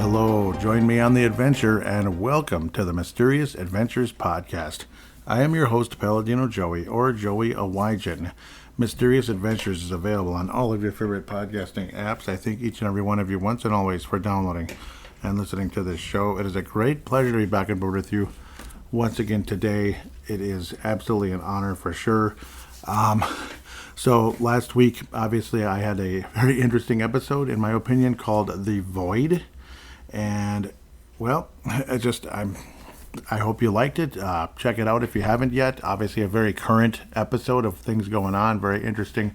Hello, join me on the adventure and welcome to the Mysterious Adventures Podcast. I am your host, Palladino Joey, or Joey Awajan. Mysterious Adventures is available on all of your favorite podcasting apps. I thank each and every one of you once and always for downloading and listening to this show. It is a great pleasure to be back on board with you once again today. It is absolutely an honor for sure. So last week, obviously, I had a very interesting episode, in my opinion, called The Void. And, well, I hope you liked it. Check it out if you haven't yet. Obviously, a very current episode of things going on, very interesting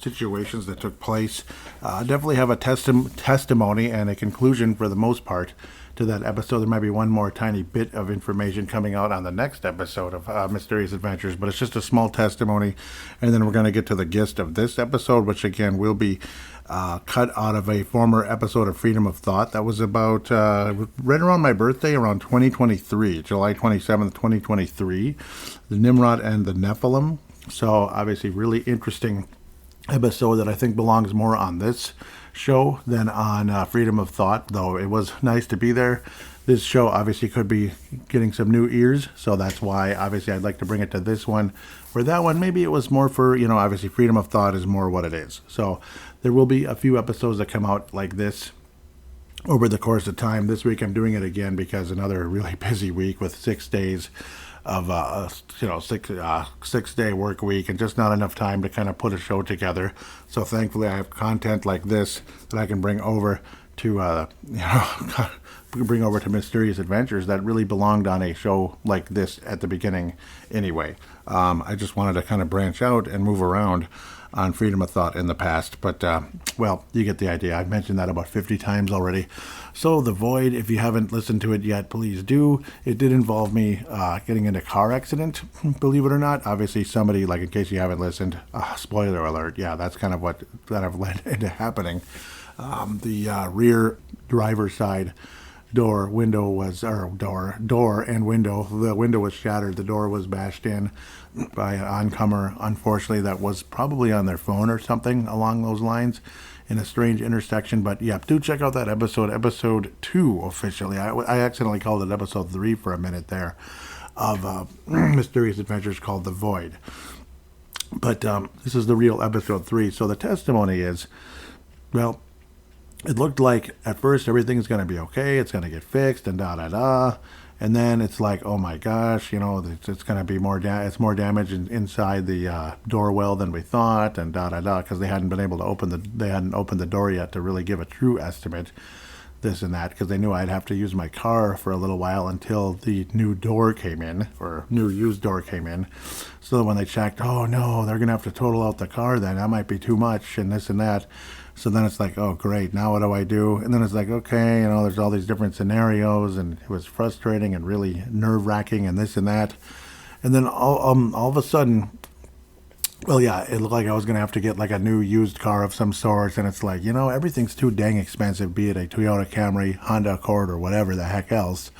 situations that took place. Definitely have a testimony and a conclusion for the most part to that episode. There might be one more tiny bit of information coming out on the next episode of Mysterious Adventures, but it's just a small testimony. And then we're going to get to the gist of this episode, which again will be cut out of a former episode of Freedom of Thought that was about right around my birthday, around 2023, July 27th, 2023, the Nimrod and the Nephilim. So obviously really interesting episode that I think belongs more on this show than on Freedom of Thought, though it was nice to be there. This show obviously could be getting some new ears, so that's why obviously I'd like to bring it to this one. For that one, maybe it was more for, obviously Freedom of Thought is more what it is. So there will be a few episodes that come out like this over the course of time. This week I'm doing it again because another really busy week with 6 days of 6 day work week and just not enough time to kind of put a show together. So thankfully I have content like this that I can bring over to bring over to Mysterious Adventures that really belonged on a show like this at the beginning anyway. I just wanted to kind of branch out and move around on Freedom of Thought in the past, but well, you get the idea. I've mentioned that about 50 times already. So The Void, if you haven't listened to it yet, please do. It did involve me getting in a car accident, believe it or not. Obviously somebody, like in case you haven't listened, spoiler alert, yeah, that's kind of what that have led into happening. The rear driver's side door and window, the window was shattered, the door was bashed in by an oncomer, unfortunately, that was probably on their phone or something along those lines in a strange intersection. But yeah, do check out that episode 2 officially. I accidentally called it episode 3 for a minute there of Mysterious Adventures called The Void. But this is the real episode 3. So the testimony is, well, it looked like at first everything's going to be okay. It's going to get fixed and da-da-da. And then it's like, oh my gosh, it's going to be more damage inside the door well than we thought and da-da-da, because they hadn't opened the door yet to really give a true estimate, this and that, because they knew I'd have to use my car for a little while until the new door came in, or new used door came in. So when they checked, oh no, they're going to have to total out the car then. That might be too much and this and that. So then it's like, oh, great, now what do I do? And then it's like, okay, there's all these different scenarios, and it was frustrating and really nerve-wracking and this and that. And then all of a sudden, well, yeah, it looked like I was going to have to get like a new used car of some sort, and it's like, everything's too dang expensive, be it a Toyota Camry, Honda Accord, or whatever the heck else.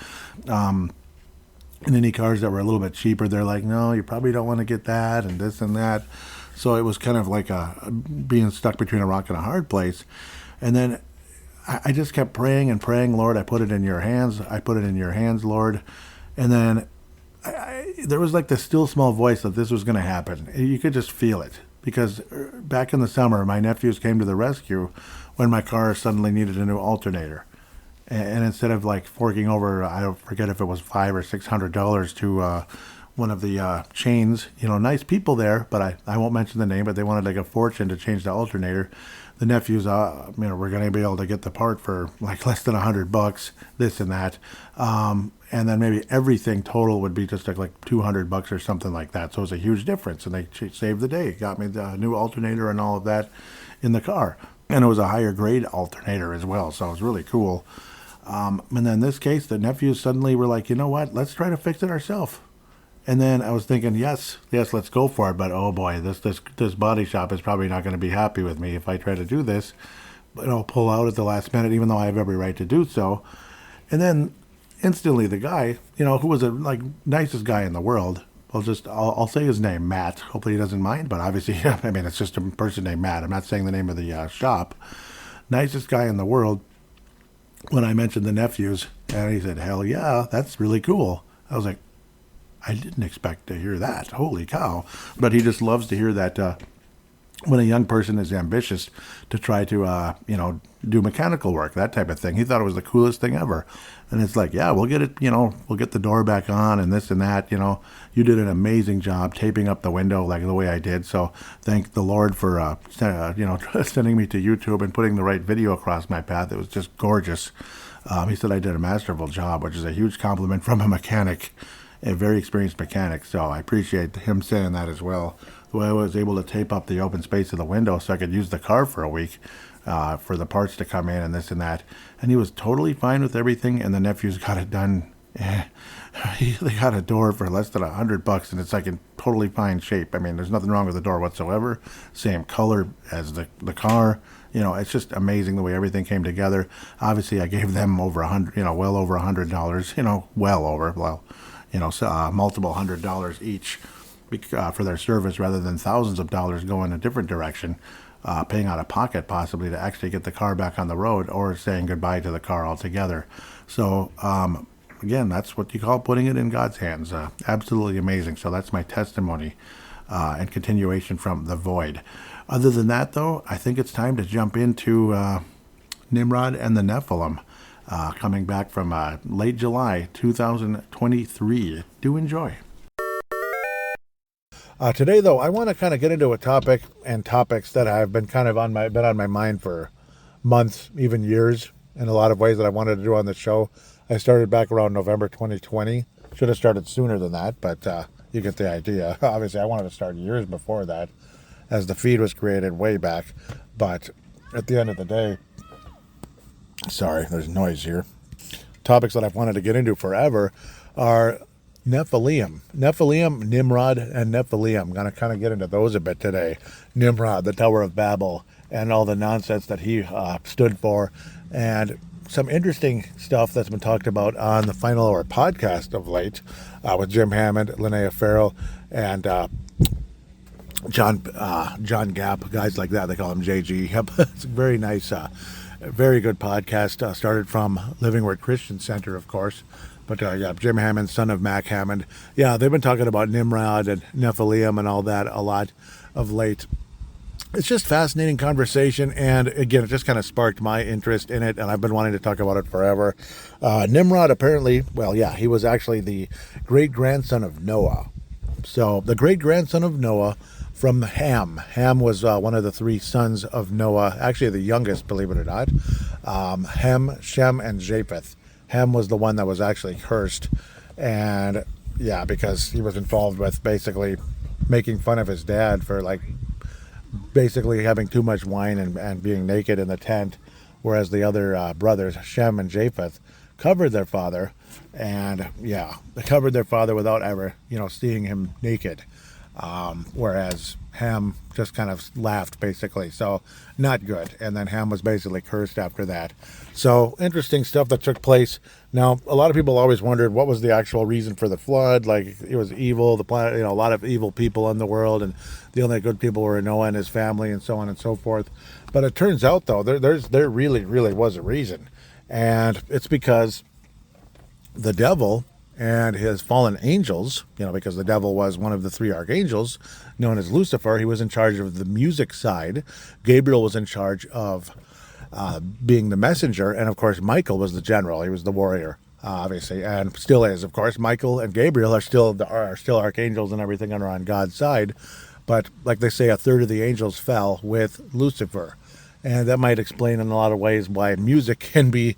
And any cars that were a little bit cheaper, they're like, no, you probably don't want to get that, and this and that. So it was kind of like being stuck between a rock and a hard place. And then I just kept praying and praying, Lord, I put it in your hands. I put it in your hands, Lord. And then there was like this still small voice that this was going to happen. You could just feel it. Because back in the summer, my nephews came to the rescue when my car suddenly needed a new alternator. And instead of like forking over, I don't forget if it was $500 or $600 to one of the chains, nice people there, but I won't mention the name, but they wanted like a fortune to change the alternator. The nephews, we're going to be able to get the part for like less than $100, this and that. And then maybe everything total would be just like $200 or something like that. So it was a huge difference, and they saved the day, got me the new alternator and all of that in the car. And it was a higher grade alternator as well, so it was really cool. And then in this case, the nephews suddenly were like, you know what, let's try to fix it ourselves. And then I was thinking, yes, let's go for it. But oh boy, this body shop is probably not going to be happy with me if I try to do this. But I'll pull out at the last minute, even though I have every right to do so. And then instantly the guy, who was the nicest guy in the world, I'll say his name, Matt. Hopefully he doesn't mind. But obviously, it's just a person named Matt. I'm not saying the name of the shop. Nicest guy in the world when I mentioned the nephews, and he said, "Hell yeah, that's really cool." I was like, I didn't expect to hear that. Holy cow! But he just loves to hear that when a young person is ambitious to try to, do mechanical work, that type of thing. He thought it was the coolest thing ever. And it's like, yeah, we'll get it, we'll get the door back on and this and that. You did an amazing job taping up the window like the way I did. So thank the Lord for, sending me to YouTube and putting the right video across my path. It was just gorgeous. He said I did a masterful job, which is a huge compliment from a mechanic, a very experienced mechanic. So I appreciate him saying that as well. The way I was able to tape up the open space of the window so I could use the car for a week for the parts to come in and this and that. And he was totally fine with everything. And the nephews got it done. They got a door for less than $100, and it's like in totally fine shape. I mean, there's nothing wrong with the door whatsoever. Same color as the car. It's just amazing the way everything came together. Obviously, I gave them over well over $100. Well over, multiple $100 each for their service, rather than thousands of dollars going a different direction, paying out of pocket possibly to actually get the car back on the road, or saying goodbye to the car altogether. So again, that's what you call putting it in God's hands. Absolutely amazing. So that's my testimony and continuation from the void. Other than that, though, I think it's time to jump into Nimrod and the Nephilim, coming back from late July 2023. Do enjoy. Today, though, I want to kind of get into a topic and topics that have been kind of on my mind for months, even years, in a lot of ways that I wanted to do on the show. I started back around November 2020. Should have started sooner than that, but you get the idea. Obviously, I wanted to start years before that, as the feed was created way back. But at the end of the day, sorry, there's noise here. Topics that I've wanted to get into forever are Nephilim, Nimrod, and Nephilim. I'm going to kind of get into those a bit today. Nimrod, the Tower of Babel, and all the nonsense that he stood for, and some interesting stuff that's been talked about on the Final Hour podcast of late with Jim Hammond, Linnea Farrell, and John Gap, guys like that. They call him JG. Yep. It's a very nice, very good podcast. Started from Living Word Christian Center, of course. But Jim Hammond, son of Mac Hammond. Yeah, they've been talking about Nimrod and Nephilim and all that a lot of late. It's just fascinating conversation, and again, it just kind of sparked my interest in it, and I've been wanting to talk about it forever. Nimrod, apparently, he was actually the great-grandson of Noah. So, the great-grandson of Noah from Ham. Ham was one of the three sons of Noah, actually the youngest, believe it or not. Ham, Shem, and Japheth. Ham was the one that was actually cursed, and because he was involved with basically making fun of his dad for basically having too much wine and being naked in the tent, whereas the other brothers, Shem and Japheth, covered their father, and they covered their father without ever seeing him naked, whereas Ham just kind of laughed, basically. So not good. And then Ham was basically cursed after that. So interesting stuff that took place. Now, a lot of people always wondered what was the actual reason for the flood. Like, it was evil, the planet, a lot of evil people in the world, and the only good people were Noah and his family, and so on and so forth. But it turns out, though, there really, really was a reason. And it's because the devil and his fallen angels, because the devil was one of the three archangels, known as Lucifer. He was in charge of the music side. Gabriel was in charge of being the messenger, and of course Michael was the general. He was the warrior, obviously, and still is. Of course, Michael and Gabriel are still archangels and everything, and are on God's side. But like they say, a third of the angels fell with Lucifer, and that might explain in a lot of ways why music can be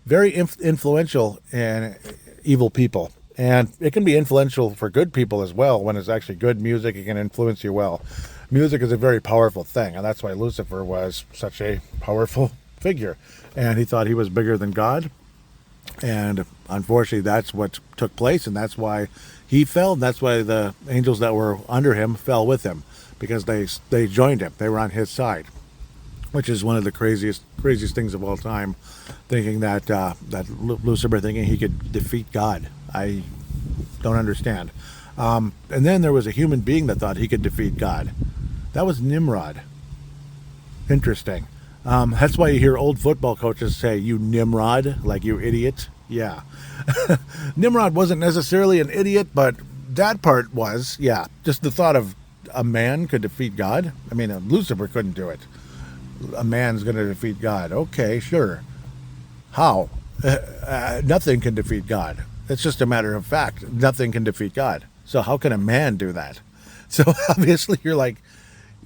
very influential in evil people. And it can be influential for good people as well. When it's actually good music, it can influence you well. Music is a very powerful thing, and that's why Lucifer was such a powerful figure. And he thought he was bigger than God. And unfortunately, that's what took place, and that's why he fell. And that's why the angels that were under him fell with him, because they joined him. They were on his side, which is one of the craziest things of all time, thinking that Lucifer thinking he could defeat God. I don't understand. And then there was a human being that thought he could defeat God. That was Nimrod. Interesting. That's why you hear old football coaches say, "You Nimrod," like you idiot. Yeah. Nimrod wasn't necessarily an idiot, but that part was, yeah. Just the thought of a man could defeat God. I mean, Lucifer couldn't do it. A man's going to defeat God. Okay, sure. How? Nothing can defeat God. It's just a matter of fact. Nothing can defeat God. So how can a man do that? So obviously you're like,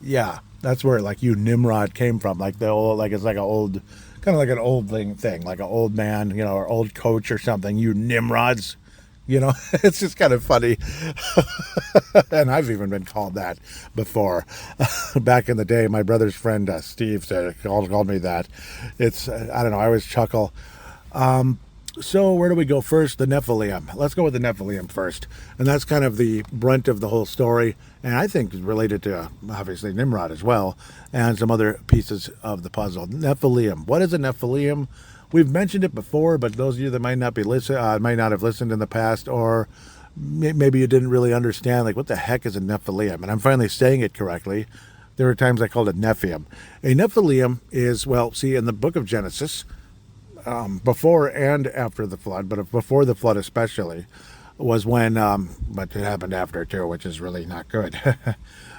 yeah, that's where like you Nimrod came from. Like the old, like it's like an old, kind of like an old thing, like an old man, you know, or old coach or something. You Nimrods, you know, it's just kind of funny. And I've even been called that before. Back in the day, my brother's friend Steve called me that. It's I don't know. I always chuckle. So where do we go first? The Nephilim. Let's go with the Nephilim first. And that's kind of the brunt of the whole story. And I think is related to, obviously, Nimrod as well, and some other pieces of the puzzle. Nephilim. What is a Nephilim? We've mentioned it before, but those of you that might not have listened in the past, or maybe you didn't really understand, like, what the heck is a Nephilim? And I'm finally saying it correctly. There were times I called it Nephilim. A Nephilim is, well, see, in the book of Genesis, before and after the flood, but before the flood especially, was when, but it happened after too, which is really not good.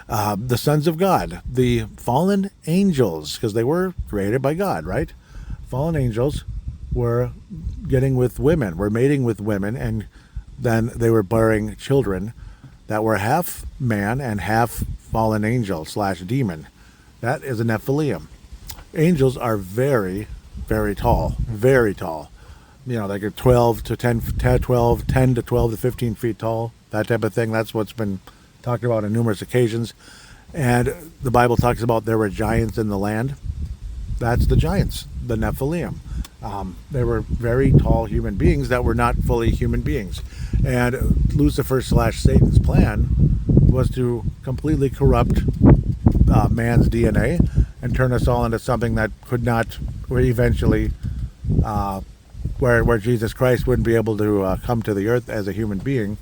The sons of God, the fallen angels, because they were created by God, right? Fallen angels were getting with women, were mating with women, and then they were bearing children that were half man and half fallen angel / demon. That is a Nephilim. Angels are very, very tall, very tall. You know, like 12 to 12 to 15 feet tall, that type of thing. That's what's been talked about on numerous occasions. And the Bible talks about there were giants in the land. That's the giants, the Nephilim. They were very tall human beings that were not fully human beings. And Lucifer / Satan's plan was to completely corrupt man's DNA and turn us all into something that could not, or eventually, where Jesus Christ wouldn't be able to come to the earth as a human being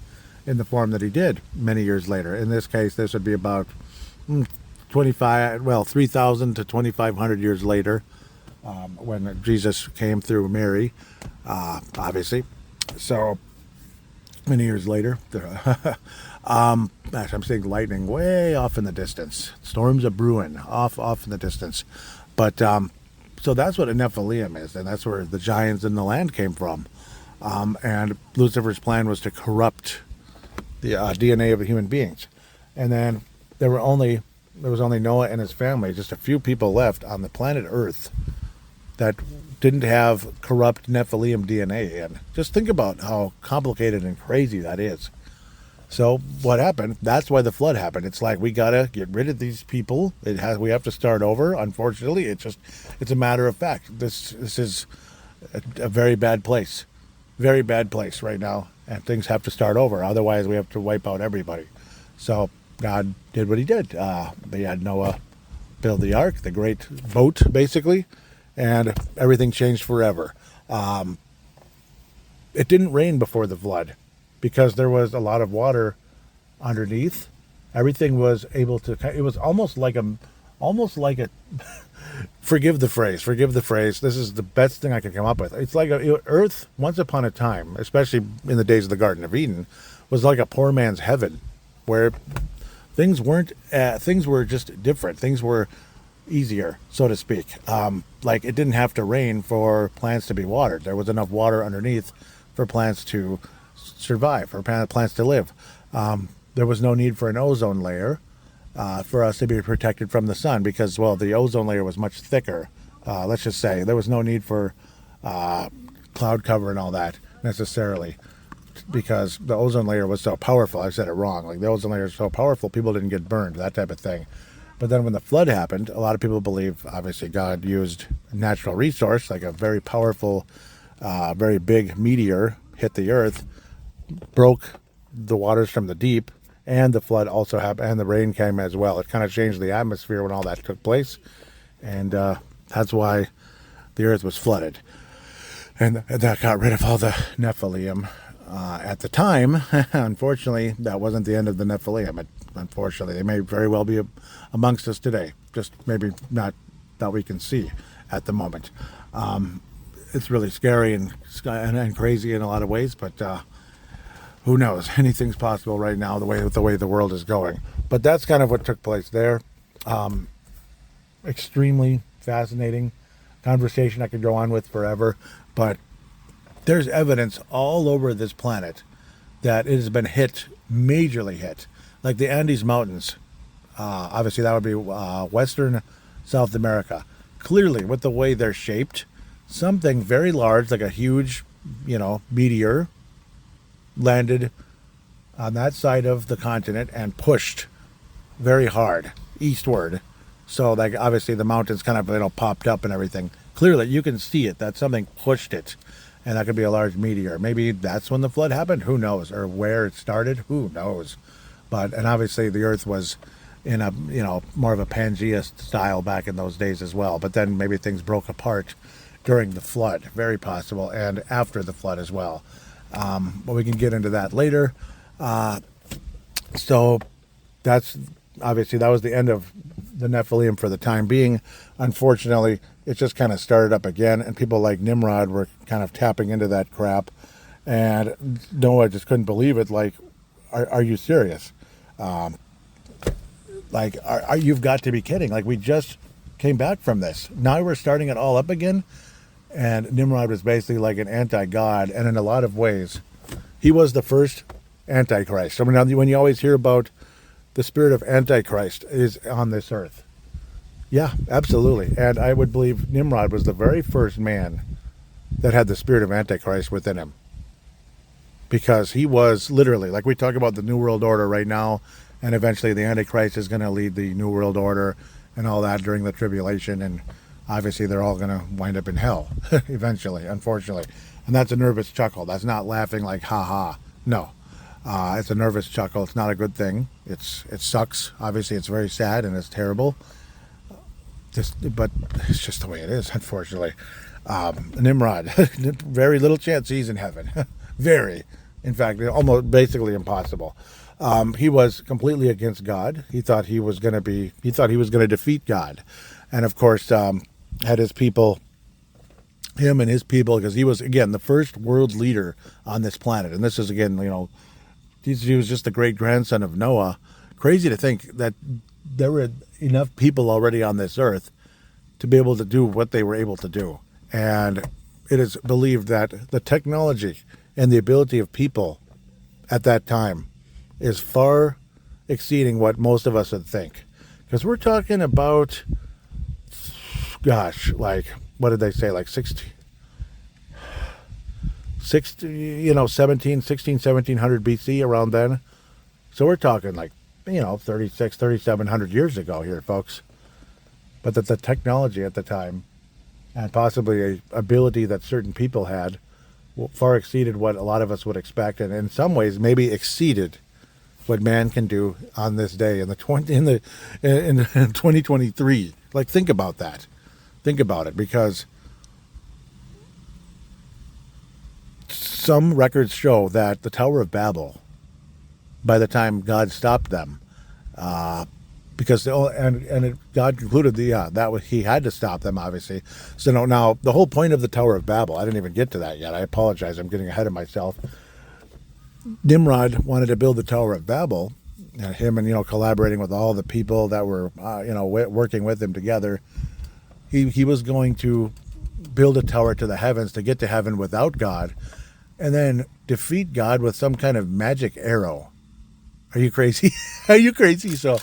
in the form that he did many years later. In this case, this would be about 3,000 to 2,500 years later, when Jesus came through Mary, obviously. So many years later. I'm seeing lightning way off in the distance. Storms are brewing off in the distance. But so that's what a Nephilim is, and that's where the giants in the land came from. And Lucifer's plan was to corrupt the DNA of human beings. And then there was only Noah and his family, just a few people left on the planet Earth that didn't have corrupt Nephilim DNA. And just think about how complicated and crazy that is. So what happened? That's why the flood happened. It's like, we gotta get rid of these people. We have to start over. Unfortunately, it's a matter of fact. This is a very bad place right now, and things have to start over. Otherwise, we have to wipe out everybody. So God did what he did. They had Noah build the ark, the great boat, basically, and everything changed forever. It didn't rain before the flood, because there was a lot of water underneath. Everything was able to, it was almost like a, forgive the phrase. This is the best thing I can come up with. It's like Earth, once upon a time, especially in the days of the Garden of Eden, was like a poor man's heaven, where things were just different. Things were easier, so to speak. Like, it didn't have to rain for plants to be watered. There was enough water underneath for plants to survive, for plants to live. There was no need for an ozone layer for us to be protected from the sun, because, well, the ozone layer was much thicker. Let's just say there was no need for cloud cover and all that necessarily, because the ozone layer was so powerful. I said it wrong. Like, the ozone layer is so powerful, people didn't get burned, that type of thing. But then when the flood happened, a lot of people believe, obviously, God used a natural resource, like a very powerful, very big meteor hit the earth, broke the waters from the deep, and the flood also happened, and the rain came as well. It kind of changed the atmosphere when all that took place, and that's why the earth was flooded. And that got rid of all the Nephilim. At the time, unfortunately, that wasn't the end of the Nephilim. Unfortunately, they may very well be amongst us today, just maybe not that we can see at the moment. It's really scary and crazy in a lot of ways, but who knows? Anything's possible right now, the way the world is going. But that's kind of what took place there. Extremely fascinating conversation I could go on with forever, but there's evidence all over this planet that it has been hit, majorly hit, like the Andes Mountains. Obviously, that would be Western South America. Clearly, with the way they're shaped, something very large, like a huge, meteor, landed on that side of the continent and pushed very hard eastward. So, like, obviously, the mountains kind of, popped up and everything. Clearly, you can see it, that something pushed it. And that could be a large meteor. Maybe that's when the flood happened. Who knows? Or where it started. Who knows? And obviously the earth was in a, more of a Pangea style back in those days as well. But then maybe things broke apart during the flood. Very possible. And after the flood as well. But we can get into that later. So that's obviously that was the end of the Nephilim for the time being. Unfortunately, it just kind of started up again, and people like Nimrod were kind of tapping into that crap. And Noah just couldn't believe it. Like, are you serious? You've got to be kidding. Like, we just came back from this. Now we're starting it all up again. And Nimrod was basically like an anti-God, and in a lot of ways, he was the first Antichrist. I mean, when you always hear about the spirit of Antichrist is on this earth. Yeah, absolutely. And I would believe Nimrod was the very first man that had the spirit of Antichrist within him. Because he was literally, like we talk about the New World Order right now, and eventually the Antichrist is going to lead the New World Order and all that during the tribulation, and obviously they're all going to wind up in hell eventually, unfortunately. And that's a nervous chuckle. That's not laughing like, ha-ha. No. It's a nervous chuckle. It's not a good thing. It sucks. Obviously, it's very sad and it's terrible. But it's just the way it is, unfortunately. Nimrod, very little chance he's in heaven. Very. In fact, almost basically impossible. He was completely against God. He thought he was going to defeat God. And of course, had his people, him and his people, because he was, again, the first world leader on this planet. And this is, again, he was just the great-grandson of Noah. Crazy to think that there were enough people already on this earth to be able to do what they were able to do. And it is believed that the technology and the ability of people at that time is far exceeding what most of us would think. Because we're talking about, like, what did they say, like 1700 BC, around then. So we're talking like, 3,700 years ago here, folks. But that the technology at the time, and possibly a ability that certain people had, far exceeded what a lot of us would expect, and in some ways maybe exceeded what man can do on this day in 2023. Like, think about that. Think about it, because some records show that the Tower of Babel, by the time God stopped them, because God concluded that he had to stop them, obviously. So now the whole point of the Tower of Babel, I didn't even get to that yet. I apologize. I'm getting ahead of myself. Nimrod wanted to build the Tower of Babel, and him and collaborating with all the people that were working with him together. He was going to build a tower to the heavens to get to heaven without God, and then defeat God with some kind of magic arrow. Are you crazy? Are you crazy? So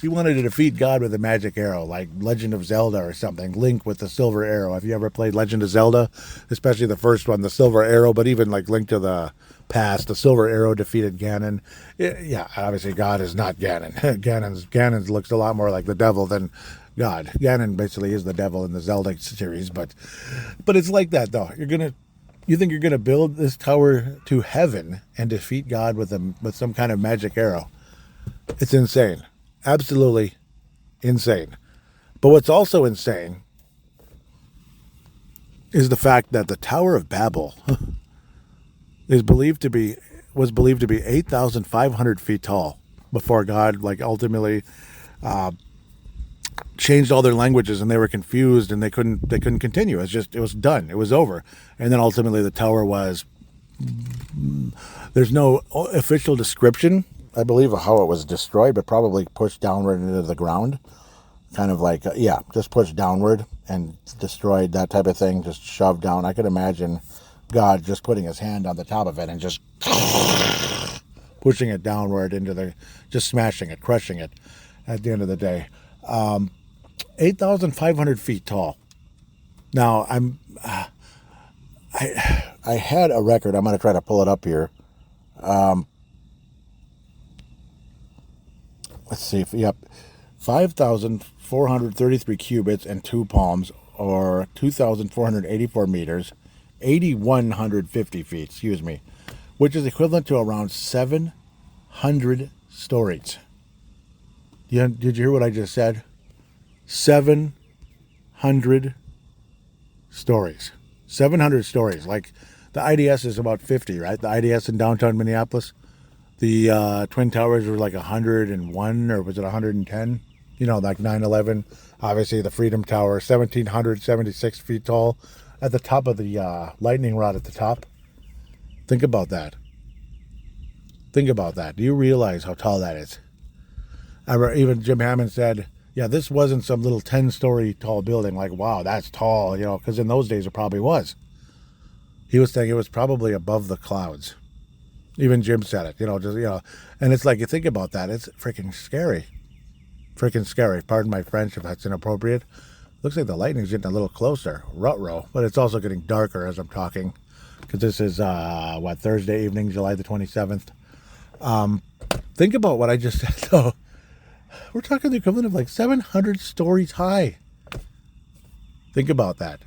he wanted to defeat God with a magic arrow, like Legend of Zelda or something. Link with the silver arrow. Have you ever played Legend of Zelda? Especially the first one, the silver arrow, but even like Link to the Past, the silver arrow defeated Ganon. Yeah, obviously God is not Ganon. Ganon looks a lot more like the devil than God. Ganon basically is the devil in the Zelda series, but it's like that though. You think you're gonna build this tower to heaven and defeat God with some kind of magic arrow? It's insane. Absolutely insane. But what's also insane is the fact that the Tower of Babel was believed to be 8,500 feet tall before God ultimately changed all their languages, and they were confused, and they couldn't continue. It was done. It was over. And then ultimately the tower was, there's no official description, I believe, of how it was destroyed, but probably pushed downward into the ground. Kind of like, just pushed downward and destroyed, that type of thing, just shoved down. I could imagine God just putting his hand on the top of it and just pushing it downward just smashing it, crushing it at the end of the day. 8,500 feet tall. Now, I had a record. I'm going to try to pull it up here. Let's see. Yep. 5,433 cubits and 2 palms, or 2,484 meters, 8,150 feet, which is equivalent to around 700 stories. Did you hear what I just said? 700 stories. 700 stories. Like, the IDS is about 50, right? The IDS in downtown Minneapolis. The Twin Towers were like 101, or was it 110? Like 9/11. Obviously, the Freedom Tower, 1,776 feet tall, at the top of the lightning rod at the top. Think about that. Think about that. Do you realize how tall that is? Even Jim Hammond said, yeah, this wasn't some little 10-story tall building. Like, wow, that's tall, because in those days it probably was. He was saying it was probably above the clouds. Even Jim said it, and it's like, you think about that, it's freaking scary. Freaking scary. Pardon my French if that's inappropriate. Looks like the lightning's getting a little closer. Ruh-roh. But it's also getting darker as I'm talking. Because this is, Thursday evening, July the 27th. Think about what I just said, though. We're talking the equivalent of like 700 stories high. Think about that.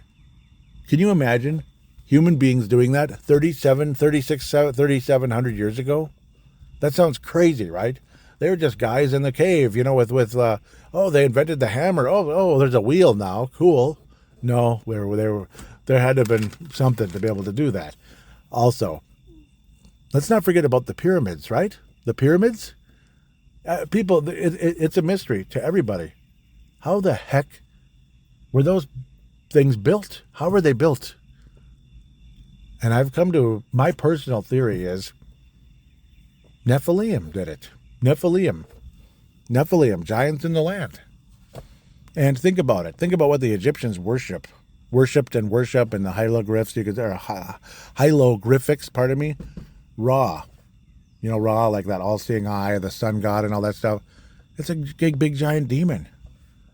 Can you imagine human beings doing that 3,700 years ago? That sounds crazy, right? They were just guys in the cave, with they invented the hammer. Oh, there's a wheel now. Cool. No, there had to have been something to be able to do that. Also, let's not forget about the pyramids, right? The pyramids? People, it's a mystery to everybody. How the heck were those things built? How were they built? And I've come to, my personal theory is Nephilim did it. Nephilim, giants in the land. And think about it. Think about what the Egyptians worshipped and the hieroglyphics, Ra. Ra, like that all-seeing eye, the sun god and all that stuff. It's a big giant demon.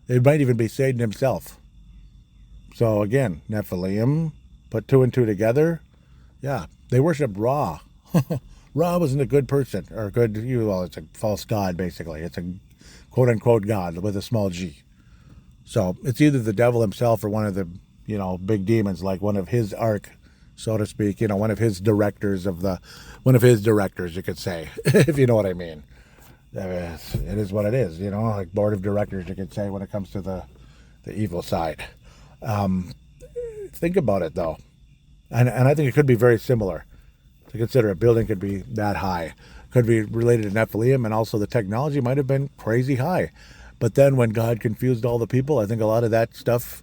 It might even be Satan himself. So again, Nephilim, put 2 and 2 together. Yeah, they worship Ra. Ra wasn't a good person, or it's a false god, basically. It's a quote-unquote god with a small g. So it's either the devil himself or one of the, big demons, like one of his arc, so to speak, one of his directors, you could say, if you know what I mean. It is what it is, like board of directors, you could say, when it comes to the evil side. Think about it, though. And I think it could be very similar. To consider a building could be that high, could be related to Nephilim, and also the technology might have been crazy high. But then when God confused all the people, I think a lot of that stuff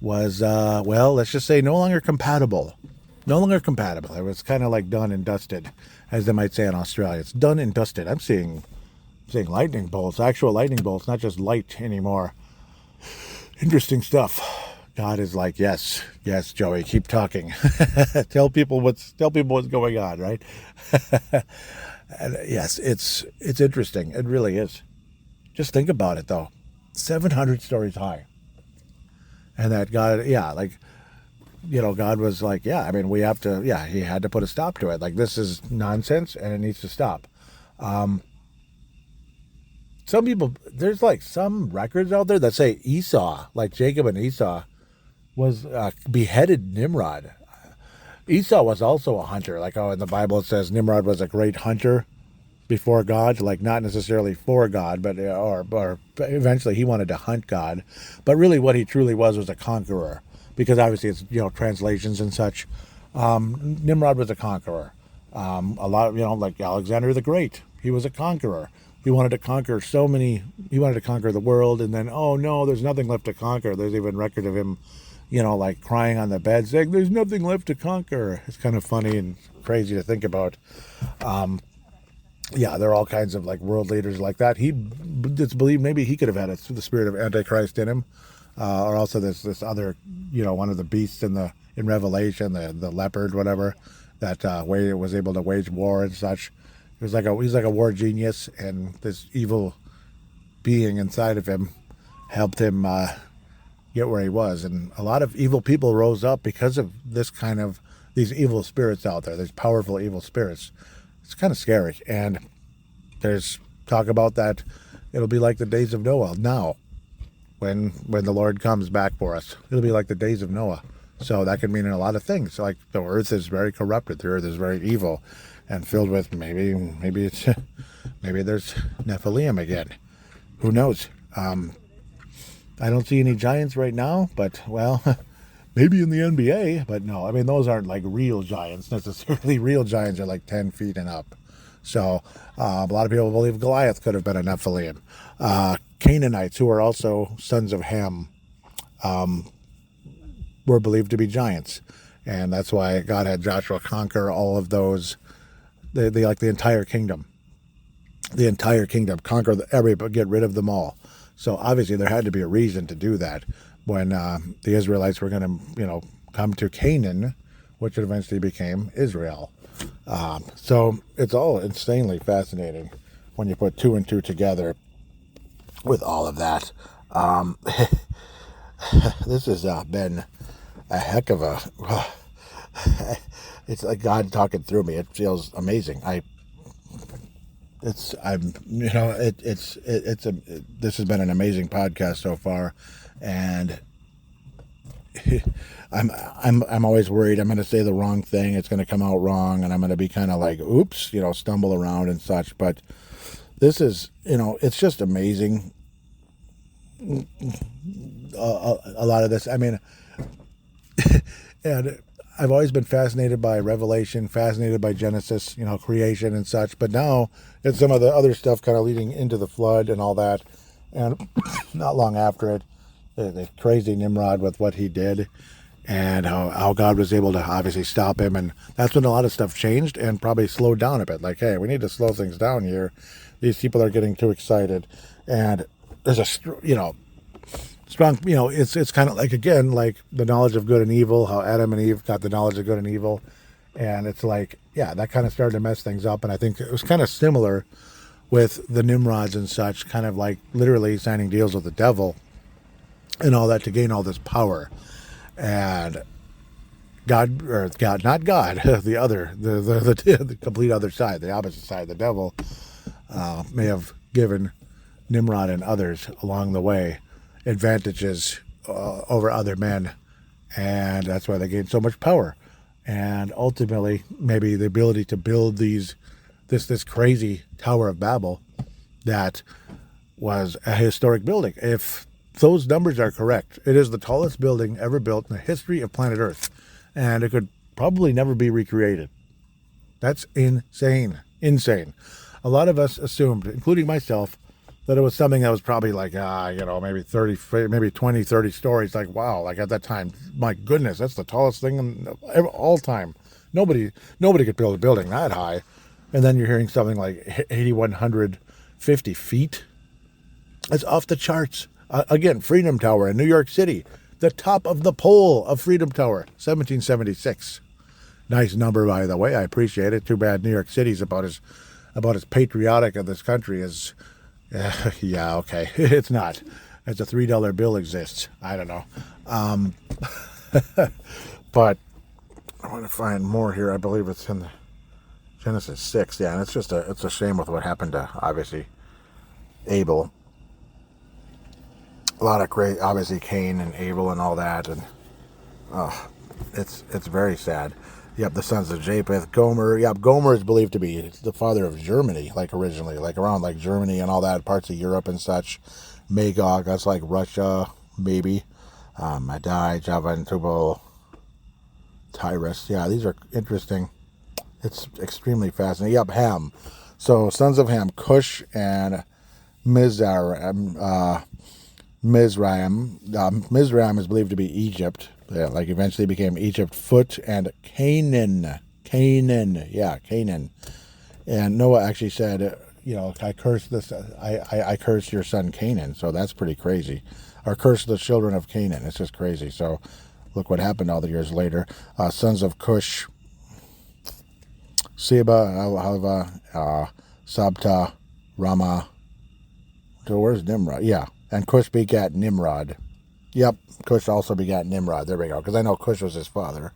was, let's just say no longer compatible. No longer compatible. It was kind of like done and dusted, as they might say in Australia. It's done and dusted. I'm seeing lightning bolts, actual lightning bolts, not just light anymore. Interesting stuff. God is like, yes, Joey, keep talking. tell people what's going on, right? And yes, it's interesting. It really is. Just think about it, though. 700 stories high. And that God, God was like, we have to, he had to put a stop to it. Like, this is nonsense and it needs to stop. Some people, there's like some records out there that say Esau, like Jacob and Esau, was beheaded Nimrod. Esau was also a hunter. Like, in the Bible it says Nimrod was a great hunter before God, like not necessarily for God, but or eventually he wanted to hunt God. But really what he truly was a conqueror, because obviously it's, translations and such. Nimrod was a conqueror. A lot of, like Alexander the Great, he was a conqueror. He wanted to conquer he wanted to conquer the world, and then, oh no, there's nothing left to conquer. There's even record of him, like crying on the bed saying, there's nothing left to conquer. It's kind of funny and crazy to think about. Yeah, there are all kinds of like world leaders like that. It's believed maybe he could have had the spirit of Antichrist in him, or also this other, one of the beasts in Revelation, the leopard, whatever, that was able to wage war and such. He's like a war genius, and this evil being inside of him helped him get where he was. And a lot of evil people rose up because of these evil spirits out there. There's powerful evil spirits. It's kind of scary. And there's talk about that it'll be like the days of Noah now, when the Lord comes back for us. It'll be like the days of Noah. So that could mean a lot of things. Like the earth is very corrupted. The earth is very evil and filled with maybe there's Nephilim again. Who knows? I don't see any giants right now, but well, maybe in the NBA, but no. I mean, those aren't like real giants necessarily. Real giants are like 10 feet and up. So a lot of people believe Goliath could have been a Nephilim. Canaanites, who are also sons of Ham, were believed to be giants. And that's why God had Joshua conquer all of those, the entire kingdom. The entire kingdom, conquer get rid of them all. So obviously there had to be a reason to do that when the Israelites were going to, come to Canaan, which eventually became Israel. So it's all insanely fascinating when you put two and two together with all of that. This has been a heck of a... It's like God talking through me. It feels amazing. This has been an amazing podcast so far, and I'm always worried I'm going to say the wrong thing. It's going to come out wrong, and I'm going to be kind of like, oops, stumble around and such. But this is, it's just amazing. A lot of this, I mean, and I've always been fascinated by Revelation, fascinated by Genesis, creation and such. But now it's some of the other stuff kind of leading into the flood and all that. And not long after it, the crazy Nimrod with what he did, and how God was able to obviously stop him. And that's when a lot of stuff changed and probably slowed down a bit. Like, hey, we need to slow things down here. These people are getting too excited. And there's a, strong, it's kind of like, again, like the knowledge of good and evil, how Adam and Eve got the knowledge of good and evil. And it's like, yeah, that kind of started to mess things up. And I think it was kind of similar with the Nimrods and such, kind of like literally signing deals with the devil and all that to gain all this power. And not God, the complete other side, the opposite side, the devil, may have given Nimrod and others along the way advantages over other men, and that's why they gained so much power. And ultimately, maybe the ability to build this crazy Tower of Babel that was a historic building. If those numbers are correct, it is the tallest building ever built in the history of planet Earth, and it could probably never be recreated. That's insane. A lot of us assumed, including myself, that it was something that was probably like, maybe 20, 30 stories. Like, wow, like at that time, my goodness, that's the tallest thing in all time. Nobody could build a building that high. And then you're hearing something like 8,150 feet. It's off the charts. Again, Freedom Tower in New York City, the top of the pole of Freedom Tower, 1776. Nice number, by the way. I appreciate it. Too bad New York City's about as patriotic of this country as... yeah, okay. It's not. It's a $3 bill exists. I don't know. But I want to find more here. I believe it's in the Genesis 6. Yeah, and it's a shame with what happened to, obviously, Abel. A lot of great, obviously, Cain and Abel and all that. And it's very sad. Yep, the sons of Japheth, Gomer. Yep, Gomer is believed to be the father of Germany, like originally, like around like Germany and all that, parts of Europe and such. Magog, that's like Russia, maybe. Madai, Javan, Tubal, Tyrus. Yeah, these are interesting. It's extremely fascinating. Yep, Ham. So sons of Ham, Cush and Mizraim. Mizraim is believed to be Egypt. Like eventually became Egypt, Foot, and Canaan. Canaan. And Noah actually said, I curse this. I curse your son Canaan. So that's pretty crazy. Or curse the children of Canaan. It's just crazy. So look what happened all the years later. Sons of Cush, Seba, Halva, Sabta, Rama. So where's Nimrod? Yeah. And Cush begat Nimrod. Yep. Cush also begat Nimrod. There we go. Because I know Cush was his father.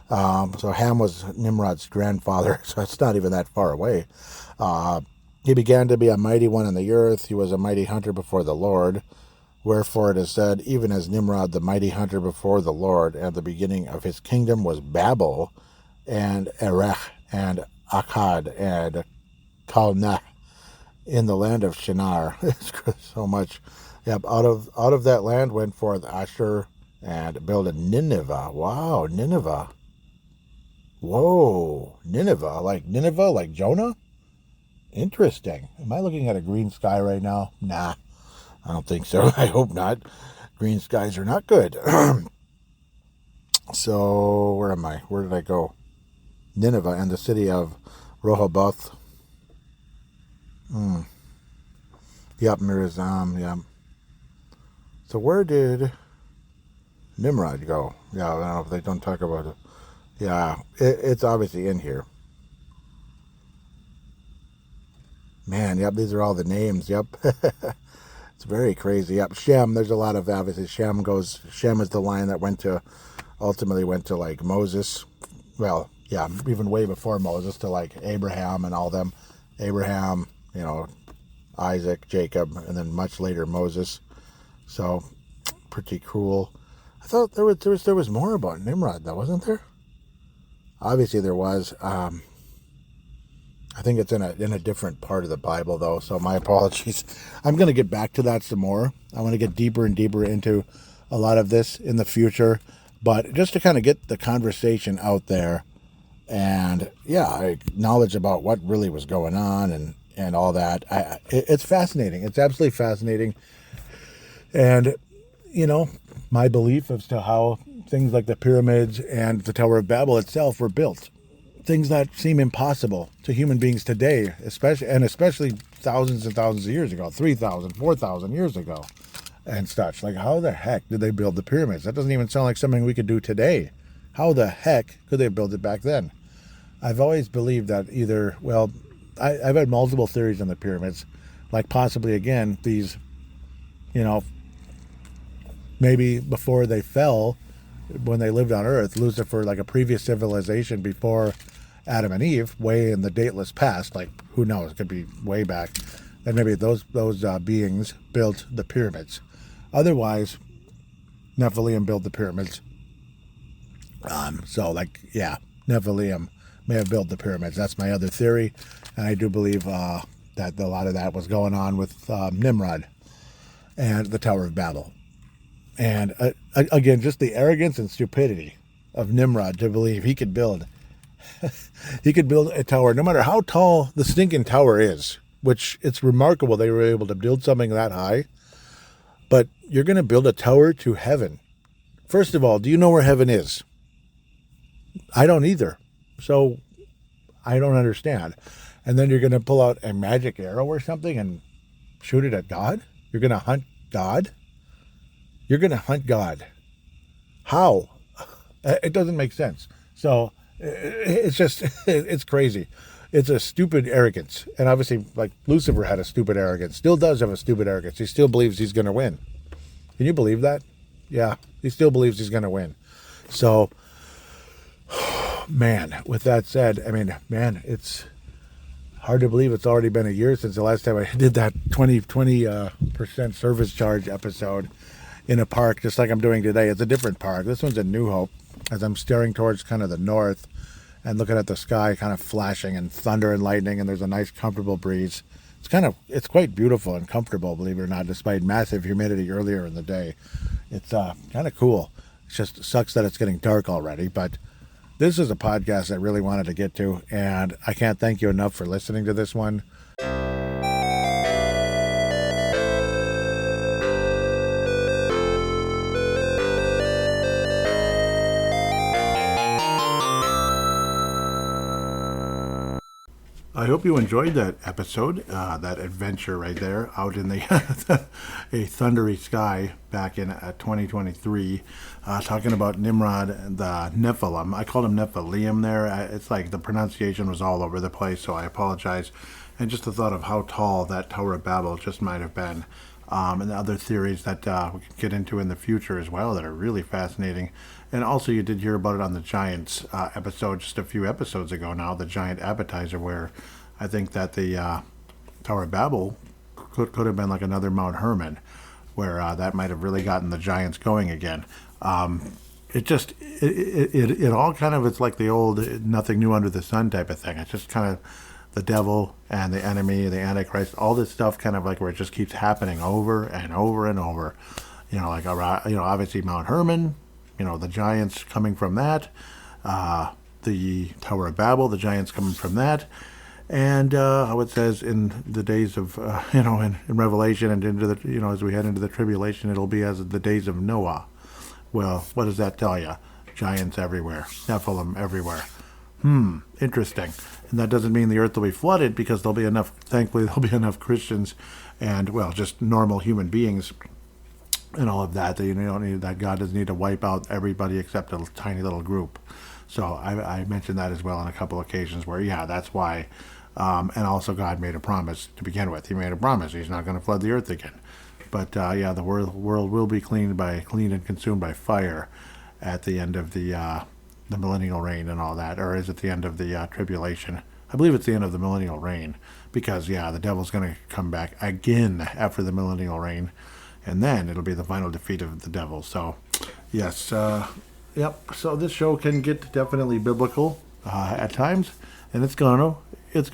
So Ham was Nimrod's grandfather. So it's not even that far away. He began to be a mighty one in the earth. He was a mighty hunter before the Lord. Wherefore it is said, even as Nimrod, the mighty hunter before the Lord, and the beginning of his kingdom was Babel, and Erech, and Akkad, and Calneh, in the land of Shinar. It's so much. Yep, out of that land went forth Asher, and builded Nineveh. Wow, Nineveh. Whoa, Nineveh, like Jonah? Interesting. Am I looking at a green sky right now? Nah, I don't think so. I hope not. Green skies are not good. So, where am I? Where did I go? Nineveh and the city of Rehoboth. Yep, Mirazam, yep. So where did Nimrod go? Yeah, I don't know if they don't talk about it. Yeah, it's obviously in here. Man, yep, these are all the names, yep. It's very crazy. Yep, Shem, there's a lot of, obviously, Shem is the line that ultimately went to like Moses. Well, yeah, even way before Moses to like Abraham and all them. Abraham, Isaac, Jacob, and then much later Moses. So, pretty cool. I thought there was more about Nimrod, though, wasn't there? Obviously, there was. I think it's in a different part of the Bible, though. So my apologies. I'm going to get back to that some more. I want to get deeper and deeper into a lot of this in the future, but just to kind of get the conversation out there, and knowledge about what really was going on and all that. It's fascinating. It's absolutely fascinating. And, my belief as to how things like the pyramids and the Tower of Babel itself were built. Things that seem impossible to human beings today, especially thousands and thousands of years ago, 3,000, 4,000 years ago and such. Like, how the heck did they build the pyramids? That doesn't even sound like something we could do today. How the heck could they build it back then? I've always believed that I've had multiple theories on the pyramids, like possibly, again, these, maybe before they fell, when they lived on Earth, Lucifer, like a previous civilization before Adam and Eve, way in the dateless past, like who knows, it could be way back, and maybe those beings built the pyramids. Otherwise, Nephilim built the pyramids. Nephilim may have built the pyramids. That's my other theory, and I do believe that a lot of that was going on with Nimrod and the Tower of Babel. And again, just the arrogance and stupidity of Nimrod to believe he could build a tower, no matter how tall the stinking tower is, which it's remarkable they were able to build something that high. But you're going to build a tower to heaven. First of all, do you know where heaven is? I don't either. So I don't understand. And then you're going to pull out a magic arrow or something and shoot it at God? You're going to hunt God? You're going to hunt God. How? It doesn't make sense. So it's just, it's crazy. It's a stupid arrogance. And obviously, like, Lucifer had a stupid arrogance. Still does have a stupid arrogance. He still believes he's going to win. Can you believe that? Yeah, he still believes he's going to win. So, man, with that said, it's hard to believe it's already been a year since the last time I did that 20% service charge episode in a park, just like I'm doing today. It's a different park. This one's in New Hope, as I'm staring towards kind of the north and looking at the sky kind of flashing and thunder and lightning, and there's a nice comfortable breeze. It's quite beautiful and comfortable, believe it or not, despite massive humidity earlier in the day. It's kind of cool. It just sucks that it's getting dark already, but This is a podcast I really wanted to get to, and I can't thank you enough for listening to this one. I hope you enjoyed that episode, that adventure right there out in the a thundery sky back in 2023, talking about Nimrod, the Nephilim. I called him Nephilim there. It's like the pronunciation was all over the place, so I apologize. And just the thought of how tall that Tower of Babel just might have been. And the other theories that we could get into in the future as well that are really fascinating. And also, you did hear about it on the Giants episode just a few episodes ago now, the Giant Appetizer, where I think that the Tower of Babel could have been like another Mount Hermon, where that might have really gotten the Giants going again. It all kind of, it's like the old nothing new under the sun type of thing. It's just kind of the devil and the enemy, the Antichrist, all this stuff kind of like where it just keeps happening over and over and over. Like obviously Mount Hermon, the giants coming from that, the Tower of Babel, the giants coming from that, and how it says in the days of in Revelation and into the as we head into the tribulation, it'll be as the days of Noah. Well, what does that tell you? Giants everywhere, Nephilim everywhere. Interesting. And that doesn't mean the earth will be flooded, because thankfully there'll be enough Christians and, well, just normal human beings and all of that, that God doesn't need to wipe out everybody except a tiny little group. So I mentioned that as well on a couple occasions where, that's why. And also God made a promise to begin with. He made a promise. He's not going to flood the earth again. But, the world will be cleaned and consumed by fire at the end of the millennial reign and all that, or is it the end of the tribulation? I believe it's the end of the millennial reign, because the devil's going to come back again after the millennial reign, and then it'll be the final defeat of the devil. So yes, so this show can get definitely biblical at times, and it's going to. It's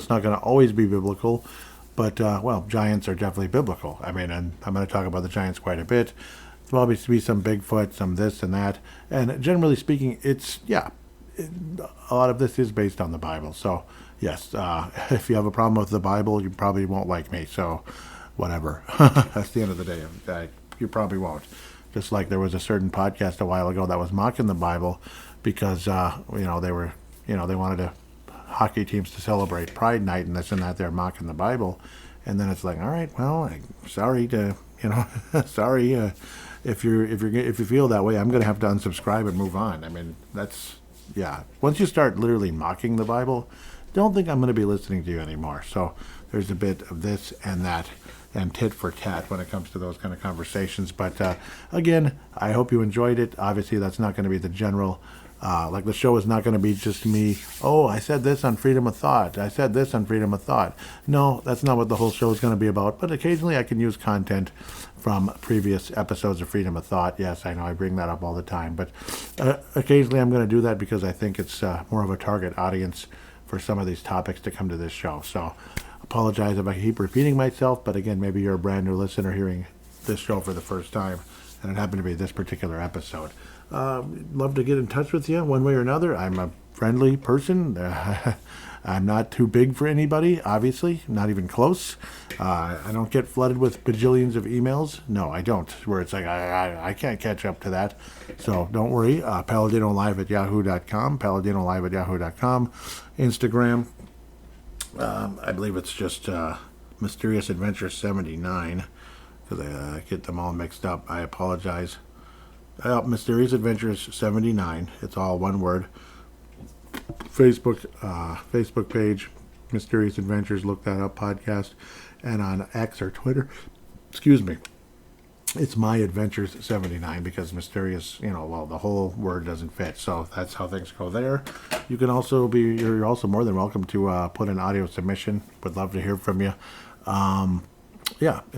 not going to always be biblical, but giants are definitely biblical. I mean, and I'm going to talk about the giants quite a bit. Probably be some Bigfoot, some this and that, and generally speaking, a lot of this is based on the Bible. So yes, if you have a problem with the Bible, you probably won't like me. So whatever. That's the end of the day. You probably won't. Just like there was a certain podcast a while ago that was mocking the Bible because they wanted hockey teams to celebrate Pride Night and this and that. They're mocking the Bible, and then it's like, all right, well, sorry. If you feel that way, I'm going to have to unsubscribe and move on. I mean, once you start literally mocking the Bible, don't think I'm going to be listening to you anymore. So there's a bit of this and that and tit for tat when it comes to those kind of conversations. But again, I hope you enjoyed it. Obviously, that's not going to be the general. The show is not going to be just me. Oh, I said this on Freedom of Thought. I said this on Freedom of Thought. No, that's not what the whole show is going to be about. But occasionally I can use content from previous episodes of Freedom of Thought. Yes, I know I bring that up all the time. But occasionally I'm going to do that because I think it's more of a target audience for some of these topics to come to this show. So apologize if I keep repeating myself. But again, maybe you're a brand new listener hearing this show for the first time, and it happened to be this particular episode. Love to get in touch with you one way or another. I'm a friendly person. I'm not too big for anybody, obviously, not even close. I don't get flooded with bajillions of emails. No, I don't, where it's like I can't catch up to that. So don't worry. PaladinoLive@yahoo.com, PaladinoLive@yahoo.com. Instagram, I believe it's just Mysterious Adventure 79, because I get them all mixed up. I apologize. Mysterious Adventures 79. It's all one word. Facebook page, Mysterious Adventures. Look that up, podcast. And on X or Twitter, it's My Adventures 79, because mysterious, the whole word doesn't fit. So that's how things go there. You can also you're also more than welcome to put an audio submission. Would love to hear from you. An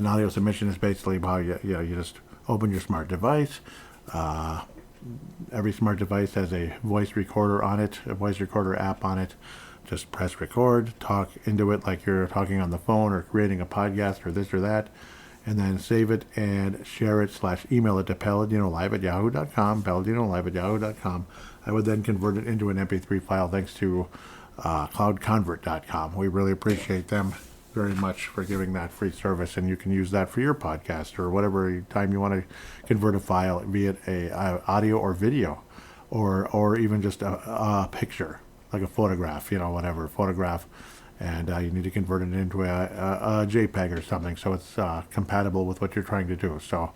audio submission is basically how you just open your smart device. Every smart device has a voice recorder on it, a voice recorder app on it. Just press record, talk into it like you're talking on the phone or creating a podcast or this or that, and then save it and share it / email it to palladinolive@yahoo.com, palladinolive@yahoo.com. I would then convert it into an MP3 file thanks to cloudconvert.com. We really appreciate them very much for giving that free service, and you can use that for your podcast or whatever time you want to convert a file, be it a audio or video, or even just a picture, like a photograph, whatever photograph, and you need to convert it into a JPEG or something so it's compatible with what you're trying to do. So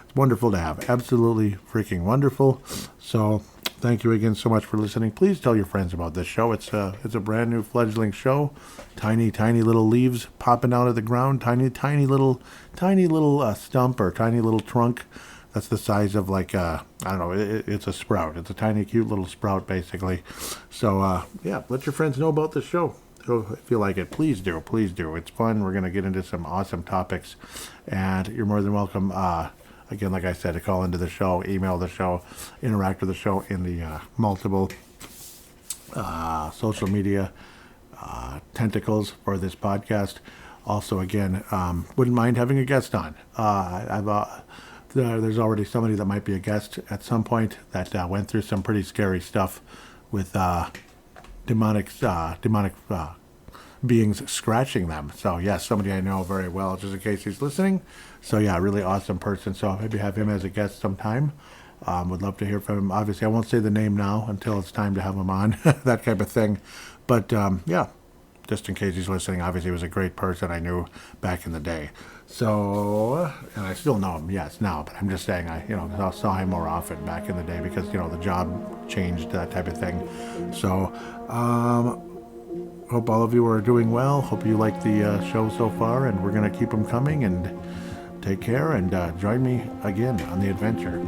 it's wonderful to have, absolutely freaking wonderful. So thank you again so much for listening. Please tell your friends about this show. It's a brand new fledgling show. Tiny little leaves popping out of the ground. Tiny little stump or tiny little trunk. That's the size of like I don't know. It's a sprout. It's a tiny cute little sprout basically. So yeah, let your friends know about this show. So if you like it, please do. It's fun. We're gonna get into some awesome topics, and you're more than welcome. Again, like I said, to call into the show, email the show, interact with the show in the multiple social media tentacles for this podcast. Also, again, wouldn't mind having a guest on. There's already somebody that might be a guest at some point that went through some pretty scary stuff with demonic beings scratching them. So yes, somebody I know very well, just in case he's listening. So yeah, really awesome person. So maybe have him as a guest sometime. Would love to hear from him. Obviously, I won't say the name now until it's time to have him on, that type of thing. But yeah, just in case he's listening, obviously he was a great person I knew back in the day. So, and I still know him, yes, now. But I'm just saying, I saw him more often back in the day because the job changed, that type of thing. So, hope all of you are doing well. Hope you like the show so far, and we're going to keep them coming. And take care, and join me again on the adventure.